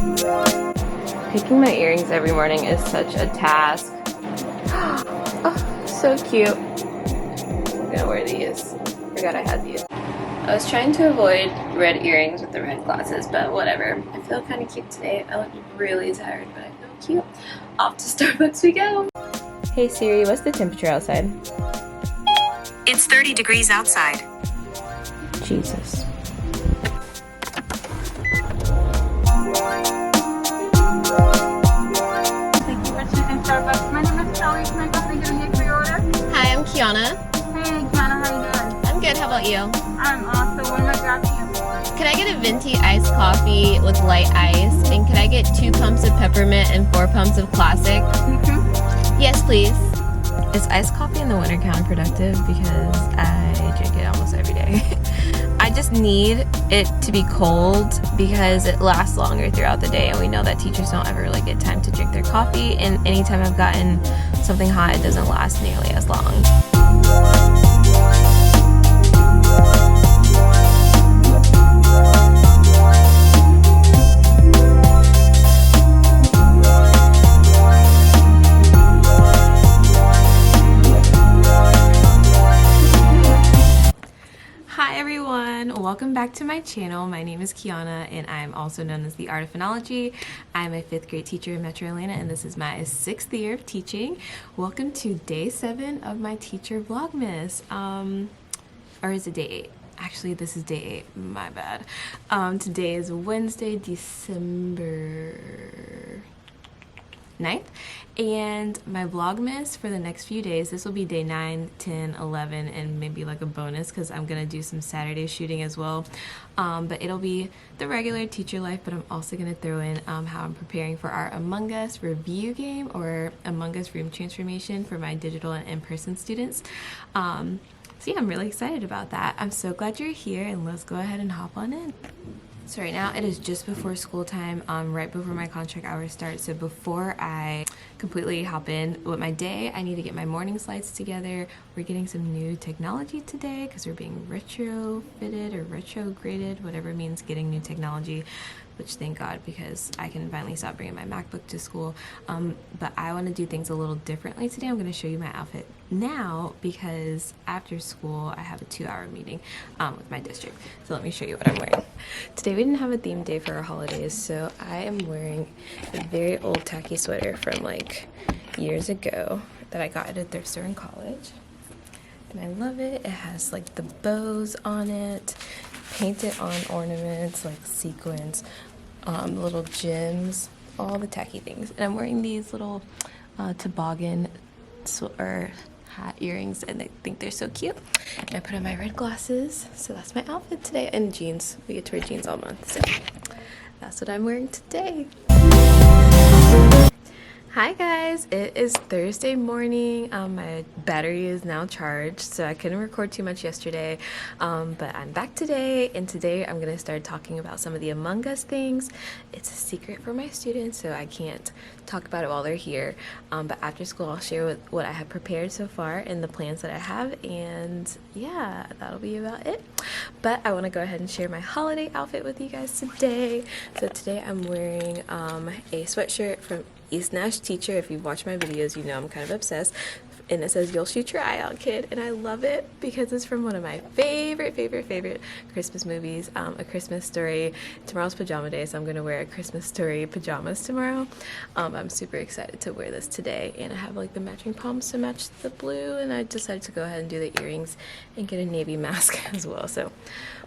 Picking my earrings every morning is such a task. Oh, so cute. I'm gonna wear these. Forgot I had these. I was trying to avoid red earrings with the red glasses, but whatever. I feel kind of cute today. I look really tired, but I feel cute. Off to Starbucks we go. Hey Siri, what's the temperature outside? It's 30 degrees outside. Jesus. Thank you for choosing Starbucks. My name is Kelly. Can I possibly get a name for your order? Hi, I'm Keanna. Hey, Keanna, how you doing? I'm good, how about you? I'm awesome. What am I grabbing you? Can I get a venti iced coffee with light ice? And can I get 2 pumps of peppermint and 4 pumps of classic? Yes, please. Is iced coffee in the winter counterproductive? Because I drink it almost every day. I just need it to be cold because it lasts longer throughout the day, and we know that teachers don't ever really get time to drink their coffee, and anytime I've gotten something hot, it doesn't last nearly as long. Welcome back to my channel. My name is Keanna and I'm also known as the Art of Phonology. I'm a 5th grade teacher in Metro Atlanta and this is my 6th year of teaching. Welcome to day 7 of my teacher vlogmas. Or is it day 8? Actually, this is day 8, my bad. Today is Wednesday, December 9th, and my vlogmas for the next few days, this will be day 9, 10, 11, and maybe like a bonus because I'm gonna do some Saturday shooting as well, but it'll be the regular teacher life, but I'm also gonna throw in how I'm preparing for our Among Us review game or Among Us room transformation for my digital and in-person students. So yeah, I'm really excited about that. I'm so glad you're here, and let's go ahead and hop on in. So right now it is just before school time, right before my contract hours start. So before I completely hop in with my day, I need to get my morning slides together. We're getting some new technology today because we're being retrofitted or retrograded, whatever it means, getting new technology, which thank God, because I can finally stop bringing my MacBook to school. But I want to do things a little differently today. I'm going to show you my outfit now because after school I have a 2-hour meeting with my district. So let me show you what I'm wearing. Today we didn't have a theme day for our holidays, so I am wearing a very old tacky sweater from like years ago that I got at a thrift store in college. And I love it. It has like the bows on it, painted on ornaments like sequins, little gems, all the tacky things. And I'm wearing these little toboggan or hat earrings, and I think they're so cute. And I put on my red glasses, so that's my outfit today. And jeans. We get to wear jeans all month, so that's what I'm wearing today. Hi guys, it is Thursday morning. My battery is now charged, so I couldn't record too much yesterday, but I'm back today, and today I'm going to start talking about some of the Among Us things. It's a secret for my students, so I can't talk about it while they're here, but after school I'll share what I have prepared so far and the plans that I have, and yeah, that'll be about it. But I want to go ahead and share my holiday outfit with you guys today. So today I'm wearing a sweatshirt from East Nash Teacher. If you've watched my videos, you know I'm kind of obsessed. And it says, "You'll shoot your eye out, kid." And I love it because it's from one of my favorite Christmas movies, A Christmas Story. Tomorrow's pajama day, so I'm going to wear A Christmas Story pajamas tomorrow. I'm super excited to wear this today. And I have like the matching palms to match the blue. And I decided to go ahead and do the earrings and get a navy mask as well. So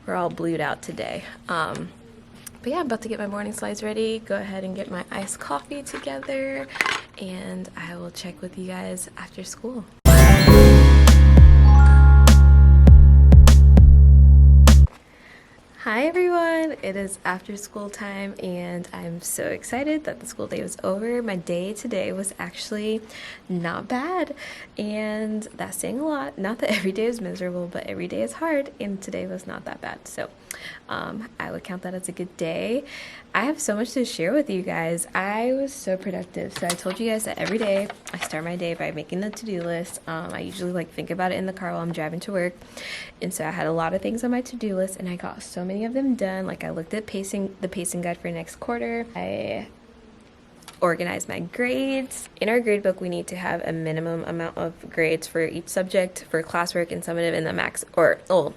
we're all blued out today. But yeah, I'm about to get my morning slides ready, go ahead and get my iced coffee together, and I will check with you guys after school. Hi everyone, it is after school time and I'm so excited that the school day was over. My day today was actually not bad, and that's saying a lot. Not that every day is miserable, but every day is hard, and today was not that bad. So I would count that as a good day. I have so much to share with you guys. I was so productive. So I told you guys that every day I start my day by making the to-do list. I usually think about it in the car while I'm driving to work, and so I had a lot of things on my to-do list, and I got so many many of them done. Like I looked at the pacing guide for next quarter. I organize my grades. In our grade book, we need to have a minimum amount of grades for each subject for classwork and summative, and the max,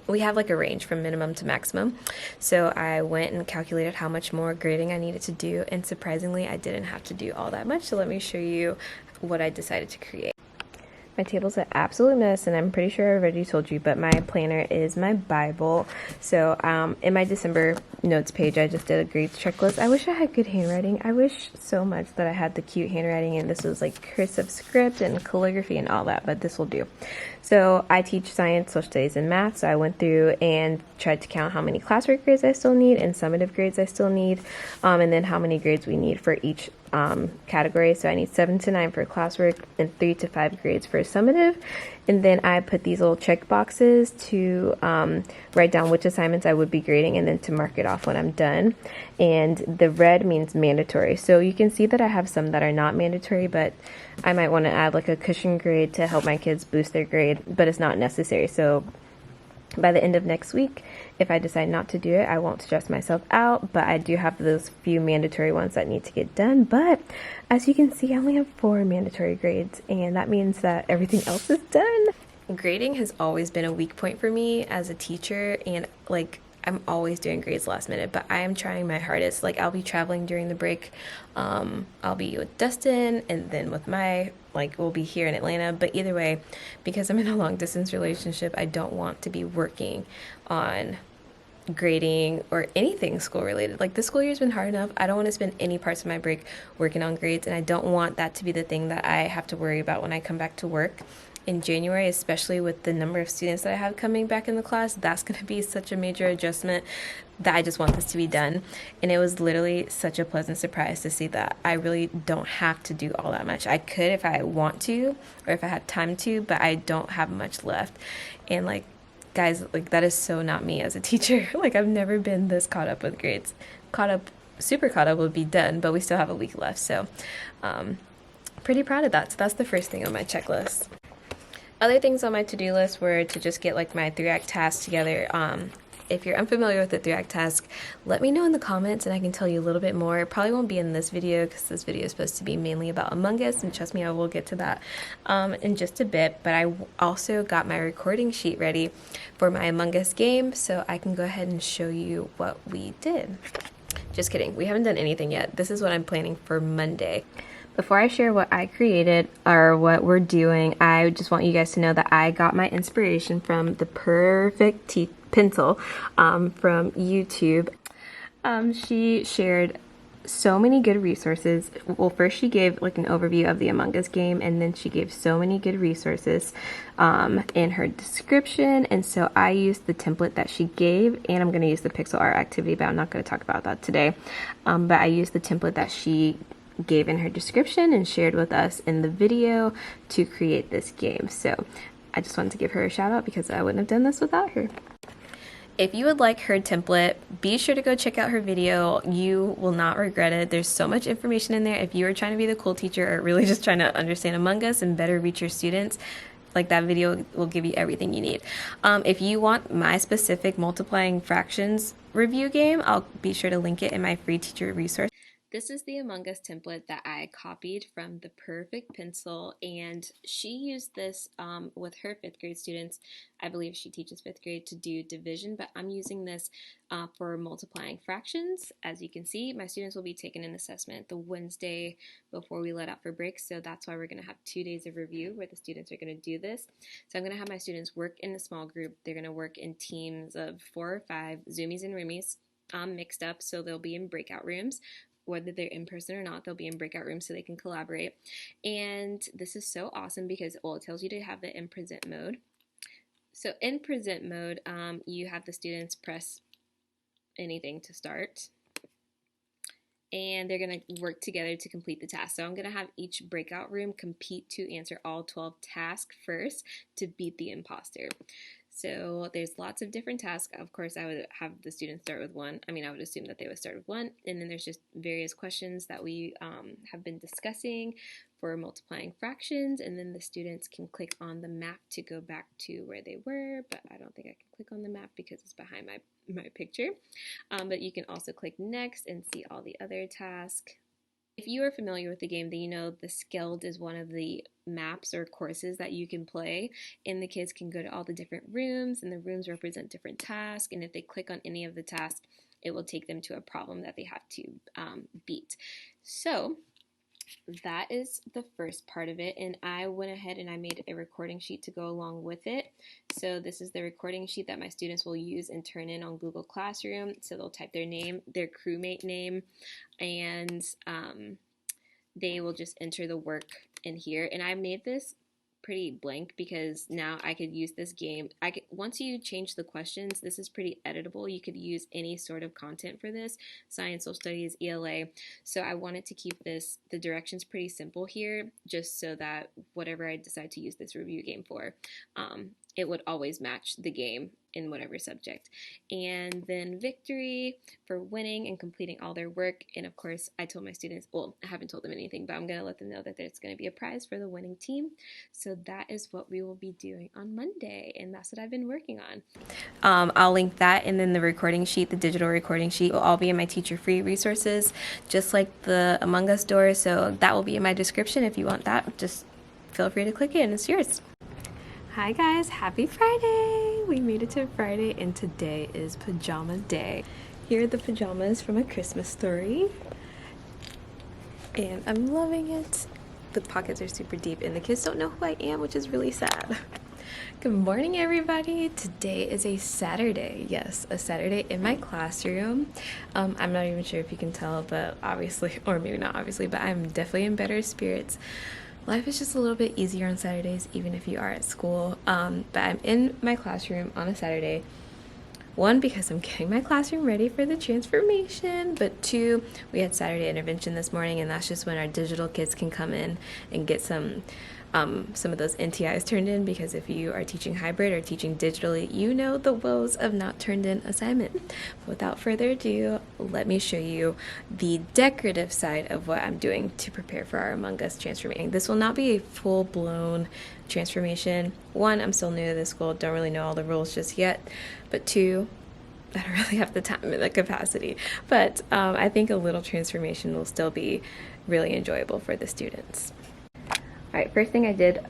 we have like a range from minimum to maximum. So I went and calculated how much more grading I needed to do, and surprisingly, I didn't have to do all that much. So let me show you what I decided to create. My table's an absolute mess, and I'm pretty sure I already told you, but my planner is my Bible. So in my December notes page, I just did a grades checklist. I wish I had good handwriting. I wish so much that I had the cute handwriting, and this was like cursive script and calligraphy and all that, but this will do. So I teach science, social studies, and math, so I went through and tried to count how many classwork grades I still need and summative grades I still need, and then how many grades we need for each category. So I need 7 to 9 for classwork and 3 to 5 grades for summative. And then I put these little check boxes to write down which assignments I would be grading and then to mark it off when I'm done. And the red means mandatory. So you can see that I have some that are not mandatory, but I might want to add like a cushion grade to help my kids boost their grade, but it's not necessary. So by the end of next week, if I decide not to do it, I won't stress myself out, but I do have those few mandatory ones that need to get done. But as you can see, I only have 4 mandatory grades, and that means that everything else is done. Grading has always been a weak point for me as a teacher, and like I'm always doing grades last minute, but I am trying my hardest. Like I'll be traveling during the break. I'll be with Dustin, and then with we'll be here in Atlanta. But either way, because I'm in a long distance relationship, I don't want to be working on grading or anything school related. Like the school year's been hard enough. I don't want to spend any parts of my break working on grades, and I don't want that to be the thing that I have to worry about when I come back to work in January, especially with the number of students that I have coming back in the class. That's going to be such a major adjustment that I just want this to be done. And it was literally such a pleasant surprise to see that I really don't have to do all that much. I could if I want to or if I had time to, but I don't have much left. And like, guys, like that is so not me as a teacher. Like I've never been this caught up with grades. Super caught up would be done, but we still have a week left. So pretty proud of that. So that's the first thing on my checklist. Other things on my to-do list were to just get like my 3-act task together. If you're unfamiliar with the 3-act task, let me know in the comments and I can tell you a little bit more. It probably won't be in this video because this video is supposed to be mainly about Among Us, and trust me, I will get to that in just a bit. But I also got my recording sheet ready for my Among Us game, so I can go ahead and show you what we did. Just kidding, we haven't done anything yet. This is what I'm planning for Monday. Before I share what I created or what we're doing, I just want you guys to know that I got my inspiration from the Perfect Pencil from YouTube. She shared so many good resources. Well, first she gave like an overview of the Among Us game, and then she gave so many good resources in her description. And so I used the template that she gave, and I'm going to use the pixel art activity, but I'm not going to talk about that today. But I used the template that she gave in her description and shared with us in the video to create this game. So I just wanted to give her a shout out because I wouldn't have done this without her. If you would like her template, be sure to go check out her video. You will not regret it. There's so much information in there. If you are trying to be the cool teacher or really just trying to understand Among Us and better reach your students, like that video will give you everything you need. If you want my specific multiplying fractions review game, I'll be sure to link it in my free teacher resource. This is the Among Us template that I copied from the Perfect Pencil, and she used this with her 5th grade students. I believe she teaches 5th grade to do division, but I'm using this for multiplying fractions. As you can see, my students will be taking an assessment the Wednesday before we let out for break, so that's why we're going to have 2 days of review where the students are going to do this. So I'm going to have my students work in a small group. They're going to work in teams of 4 or 5, Zoomies and Roomies mixed up, so they'll be in breakout rooms. Whether they're in person or not, they'll be in breakout rooms so they can collaborate. And this is so awesome because, well, it tells you to have it in present mode. So in present mode, you have the students press anything to start. And they're going to work together to complete the task. So I'm going to have each breakout room compete to answer all 12 tasks first to beat the imposter. So there's lots of different tasks. Of course, I would have the students start with one. I mean, I would assume that they would start with one. And then there's just various questions that we have been discussing for multiplying fractions. And then the students can click on the map to go back to where they were. But I don't think I can click on the map because it's behind my picture. But you can also click next and see all the other tasks. If you are familiar with the game, then you know the Skeld is one of the maps or courses that you can play, and the kids can go to all the different rooms, and the rooms represent different tasks, and if they click on any of the tasks, it will take them to a problem that they have to beat. So that is the first part of it, and I went ahead and I made a recording sheet to go along with it. So this is the recording sheet that my students will use and turn in on Google Classroom. So they'll type their name, their crewmate name, and they will just enter the work in here. And I made this pretty blank because now I could use this game. Once you change the questions, this is pretty editable. You could use any sort of content for this, science, social studies, ELA. So I wanted to keep the directions pretty simple here, just so that whatever I decide to use this review game for, it would always match the game in whatever subject. And then victory for winning and completing all their work. And of course, I told my students, well, I haven't told them anything, but I'm going to let them know that there's going to be a prize for the winning team. So that is what we will be doing on Monday, and that's what I've been working on. I'll link that, and then the recording sheet, the digital recording sheet, will all be in my teacher free resources, just like the Among Us door. So that will be in my description. If you want that, just feel free to click it and it's yours. Hi guys, happy Friday! We made it to Friday and today is pajama day. Here are the pajamas from A Christmas Story. And I'm loving it. The pockets are super deep and the kids don't know who I am, which is really sad. Good morning everybody. Today is a Saturday. Yes, a Saturday in my classroom. I'm not even sure if you can tell, but obviously, or maybe not obviously, but I'm definitely in better spirits. Life is just a little bit easier on Saturdays, even if you are at school. But I'm in my classroom on a Saturday. One, because I'm getting my classroom ready for the transformation. But two, we had Saturday intervention this morning, and that's just when our digital kids can come in and get some of those NTIs turned in, because if you are teaching hybrid or teaching digitally, you know the woes of not turned in assignment. But without further ado, let me show you the decorative side of what I'm doing to prepare for our Among Us transformation. This will not be a full-blown transformation. One, I'm still new to this school, don't really know all the rules just yet, but two, I don't really have the time and the capacity. But I think a little transformation will still be really enjoyable for the students. Alright, first thing I did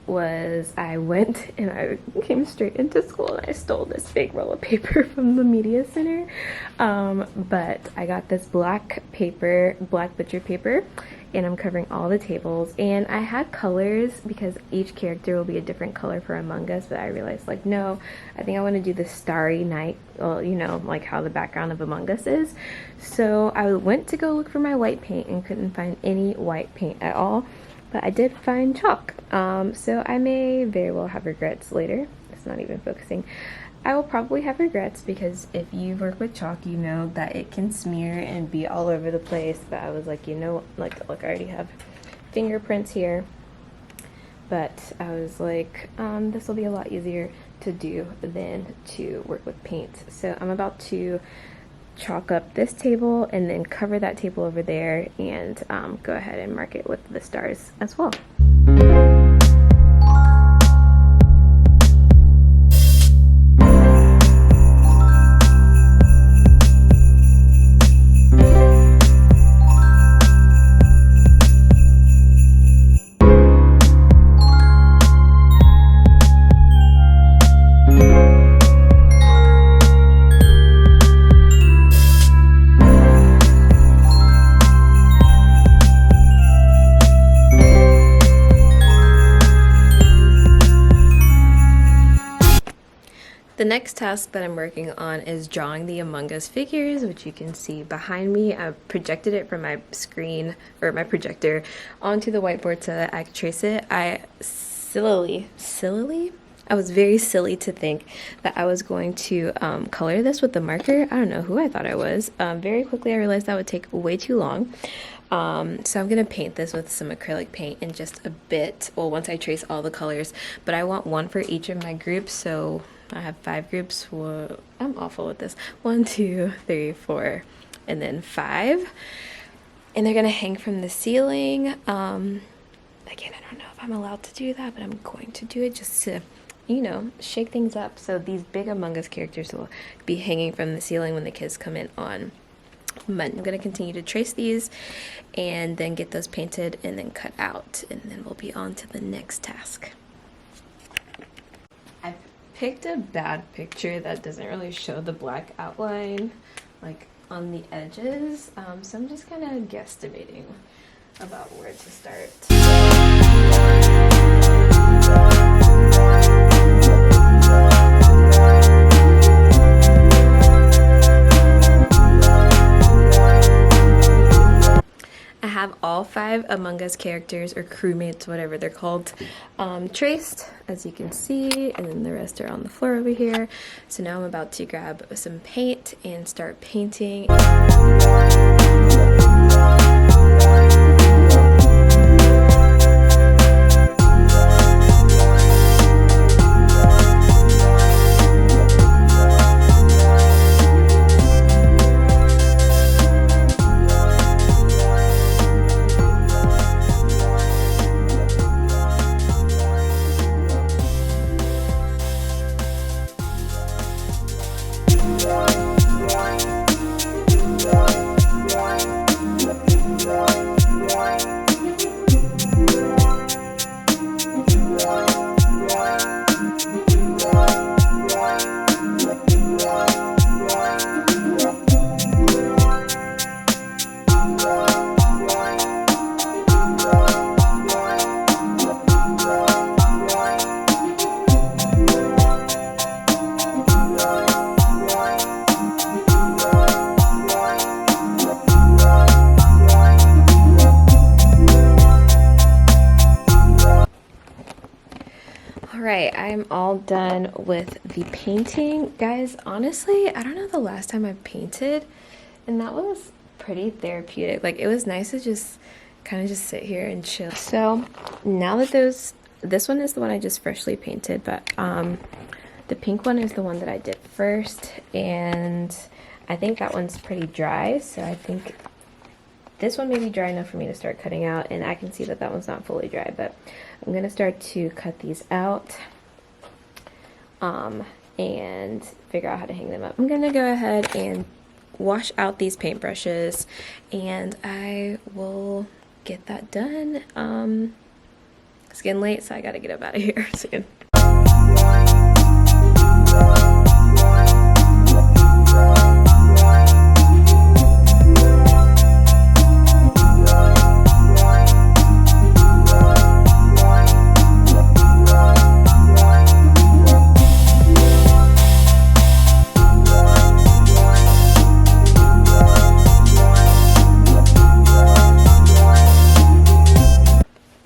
was I went and I came straight into school and I stole this big roll of paper from the media center. But I got this black butcher paper, and I'm covering all the tables. And I had colors because each character will be a different color for Among Us, but I realized, like, no, I think I want to do the starry night, well, you know, like how the background of Among Us is. So I went to go look for my white paint and couldn't find any white paint at all. But I did find chalk, so I may very well have regrets later. It's not even focusing. I will probably have regrets because if you work with chalk, you know that it can smear and be all over the place. But I was like, you know, like look, I already have fingerprints here. But I was like, this will be a lot easier to do than to work with paint. So I'm about to chalk up this table and then cover that table over there and go ahead and mark it with the stars as well. The next task that I'm working on is drawing the Among Us figures, which you can see behind me. I projected it from my screen, or my projector, onto the whiteboard so that I could trace it. I was very silly to think that I was going to color this with the marker. I don't know who I thought I was. Very quickly I realized that would take way too long. So I'm going to paint this with some acrylic paint in just a bit, well, once I trace all the colors, but I want one for each of my groups, so I have 5 groups. Whoa, I'm awful with this. 1, 2, 3, 4, and then 5. And they're gonna hang from the ceiling. Again, I don't know if I'm allowed to do that, but I'm going to do it just to, you know, shake things up. So these big Among Us characters will be hanging from the ceiling when the kids come in on Monday. I'm going to continue to trace these and then get those painted and then cut out, and then we'll be on to the next task. I picked a bad picture that doesn't really show the black outline like on the edges, so I'm just kind of guesstimating about where to start. I have all 5 Among Us characters, or crewmates, whatever they're called, traced, as you can see, and then the rest are on the floor over here. So now I'm about to grab some paint and start painting. Alright, I'm all done with the painting. Guys, honestly, I don't know the last time I painted, and that was pretty therapeutic. Like, it was nice to just kind of just sit here and chill. So, now that this one is the one I just freshly painted, but the pink one is the one that I did first, and I think that one's pretty dry, so I think this one may be dry enough for me to start cutting out, and I can see that that one's not fully dry, but I'm going to start to cut these out and figure out how to hang them up. I'm going to go ahead and wash out these paintbrushes, and I will get that done. It's getting late, so I got to get up out of here soon.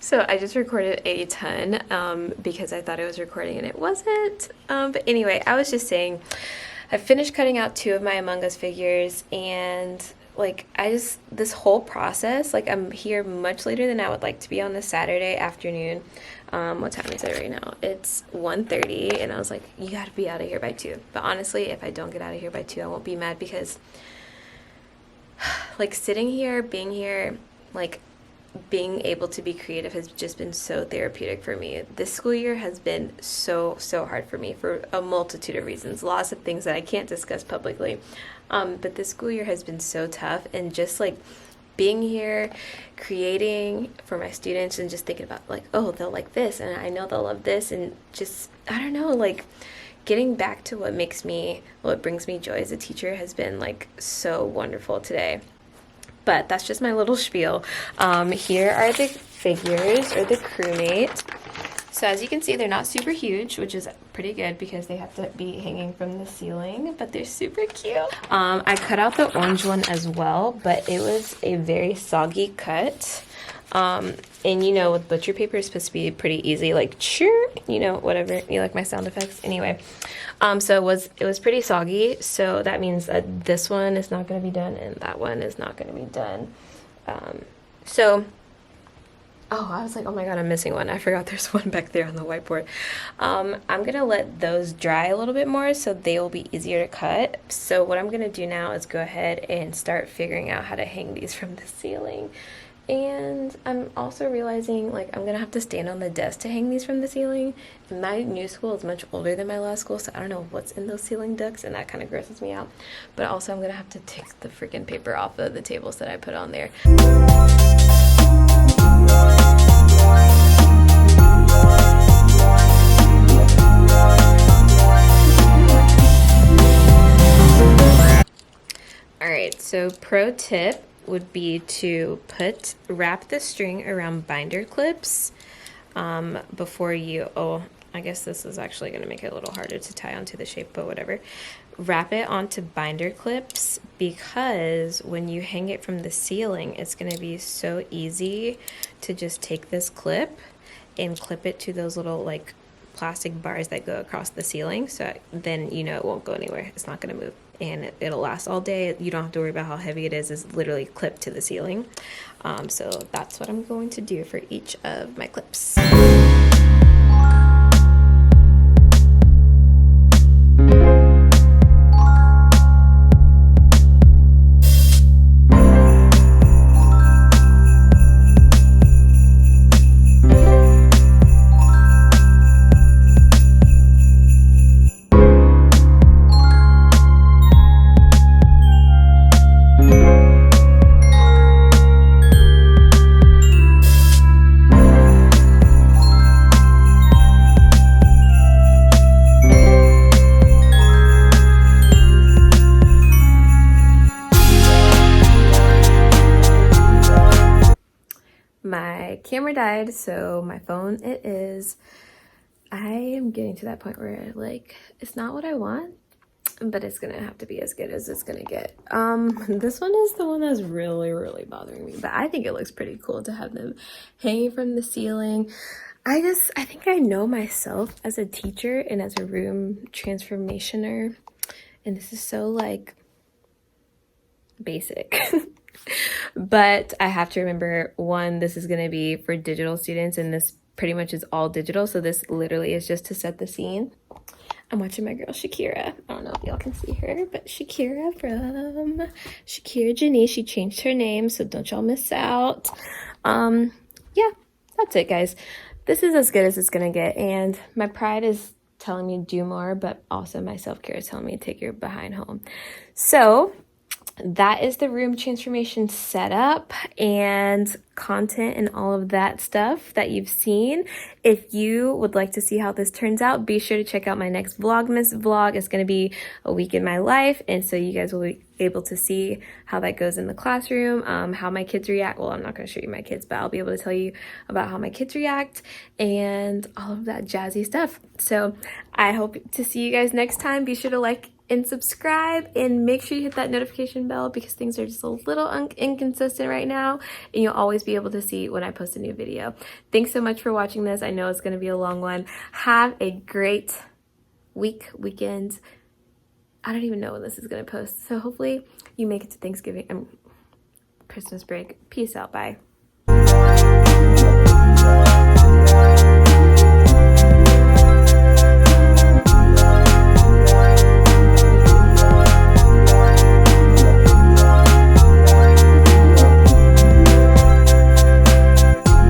So I just recorded a ton because I thought I was recording and it wasn't. But anyway, I was just saying, I finished cutting out 2 of my Among Us figures, and like this whole process, like I'm here much later than I would like to be on this Saturday afternoon. What time is it right now? It's 1:30, and I was like, you gotta be out of here by 2. But honestly, if I don't get out of here by 2, I won't be mad, because like sitting here, being here, like being able to be creative has just been so therapeutic for me. This school year has been so hard for me for a multitude of reasons, lots of things that I can't discuss publicly, but this school year has been so tough, and just like being here, creating for my students, and just thinking about like, oh, they'll like this, and I know they'll love this, and just, I don't know, like getting back to what brings me joy as a teacher has been like so wonderful today. But that's just my little spiel. Here are the figures, or the crewmate. So as you can see, they're not super huge, which is pretty good because they have to be hanging from the ceiling, but they're super cute. I cut out the orange one as well, but it was a very soggy cut. And you know, with butcher paper, it's supposed to be pretty easy, like sure, you know, whatever. You like my sound effects? Anyway, so it was pretty soggy, so that means that this one is not going to be done and that one is not going to be done. So Oh, I was like, oh my god, I'm missing one. I forgot there's one back there on the whiteboard. I'm gonna let those dry a little bit more so they will be easier to cut. So what I'm gonna do now is go ahead and start figuring out how to hang these from the ceiling. And I'm also realizing like I'm gonna have to stand on the desk to hang these from the ceiling. And my new school is much older than my last school, so I don't know what's in those ceiling ducts, and that kind of grosses me out. But also I'm gonna have to take the freaking paper off of the tables that I put on there. Alright, so pro tip would be to wrap the string around binder clips before you, oh, I guess this is actually going to make it a little harder to tie onto the shape, but whatever. Wrap it onto binder clips because when you hang it from the ceiling, it's going to be so easy to just take this clip and clip it to those little like plastic bars that go across the ceiling, so then you know it won't go anywhere. It's not going to move and it'll last all day. You don't have to worry about how heavy it is. It's literally clipped to the ceiling. So that's what I'm going to do for each of my clips. My camera died, so my phone it is. I am getting to that point where like it's not what I want, but it's gonna have to be as good as it's gonna get. This one is the one that's really bothering me, but I think it looks pretty cool to have them hanging from the ceiling. I think I know myself as a teacher and as a room transformationer, and this is so like basic. But I have to remember, one, this is going to be for digital students, and this pretty much is all digital, so this literally is just to set the scene. I'm watching my girl Shakira. I don't know if y'all can see her, but Shakira from Shakira Janice. She changed her name, so don't y'all miss out. Yeah, that's it, guys. This is as good as it's going to get, and my pride is telling me to do more, but also my self-care is telling me to take your behind home. So that is the room transformation setup and content and all of that stuff that you've seen. If you would like to see how this turns out, be sure to check out my next Vlogmas vlog. It's going to be a week in my life, and so you guys will be able to see how that goes in the classroom, how my kids react. Well, I'm not going to show you my kids, but I'll be able to tell you about how my kids react and all of that jazzy stuff. So I hope to see you guys next time. Be sure to like and subscribe, and make sure you hit that notification bell because things are just a little inconsistent right now, and you'll always be able to see when I post a new video. Thanks so much for watching this. I know it's going to be a long one. Have a great weekend. I don't even know when this is going to post, so hopefully you make it to Thanksgiving and Christmas break. Peace out. Bye.